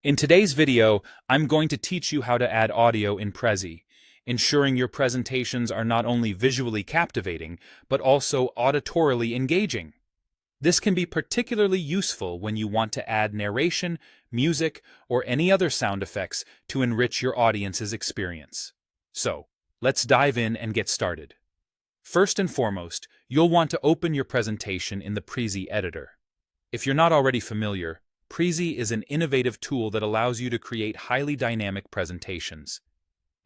In today's video, I'm going to teach you how to add audio in Prezi, ensuring your presentations are not only visually captivating, but also auditorily engaging. This can be particularly useful when you want to add narration, music, or any other sound effects to enrich your audience's experience. So, let's dive in and get started. First and foremost, you'll want to open your presentation in the Prezi editor. If you're not already familiar, Prezi is an innovative tool that allows you to create highly dynamic presentations.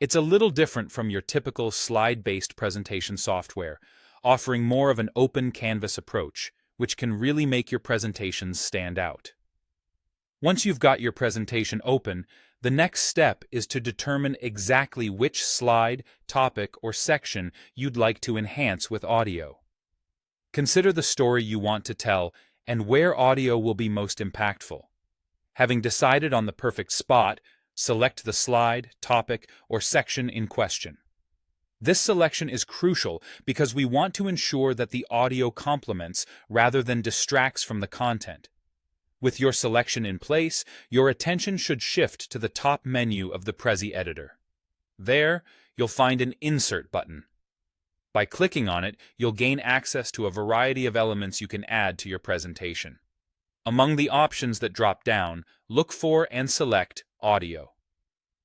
It's a little different from your typical slide-based presentation software, offering more of an open canvas approach, which can really make your presentations stand out. Once you've got your presentation open, the next step is to determine exactly which slide, topic, or section you'd like to enhance with audio. Consider the story you want to tell and where audio will be most impactful. Having decided on the perfect spot, select the slide, topic, or section in question. This selection is crucial because we want to ensure that the audio complements rather than distracts from the content. With your selection in place, your attention should shift to the top menu of the Prezi editor. There, you'll find an Insert button. By clicking on it, you'll gain access to a variety of elements you can add to your presentation. Among the options that drop down, look for and select Audio.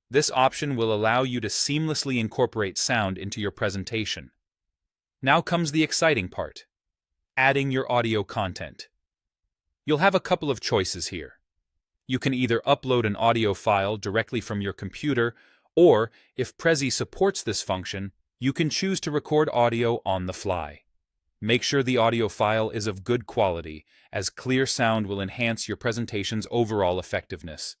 This option will allow you to seamlessly incorporate sound into your presentation. Now comes the exciting part: adding your audio content. You'll have a couple of choices here. You can either upload an audio file directly from your computer, or, if Prezi supports this function, you can choose to record audio on the fly. Make sure the audio file is of good quality, as clear sound will enhance your presentation's overall effectiveness.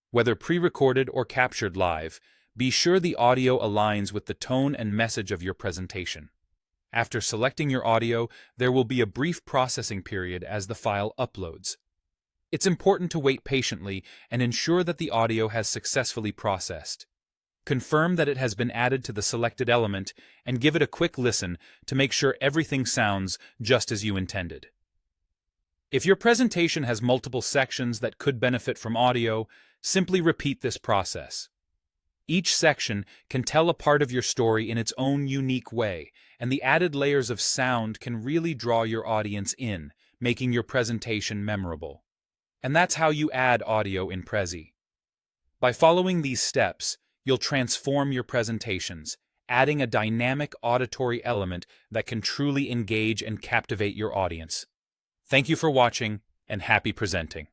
Whether pre-recorded or captured live, be sure the audio aligns with the tone and message of your presentation. After selecting your audio, there will be a brief processing period as the file uploads. It's important to wait patiently and ensure that the audio has successfully processed. Confirm that it has been added to the selected element and give it a quick listen to make sure everything sounds just as you intended. If your presentation has multiple sections that could benefit from audio, simply repeat this process. Each section can tell a part of your story in its own unique way, and the added layers of sound can really draw your audience in, making your presentation memorable. And that's how you add audio in Prezi. By following these steps, you'll transform your presentations, adding a dynamic auditory element that can truly engage and captivate your audience. Thank you for watching, and happy presenting.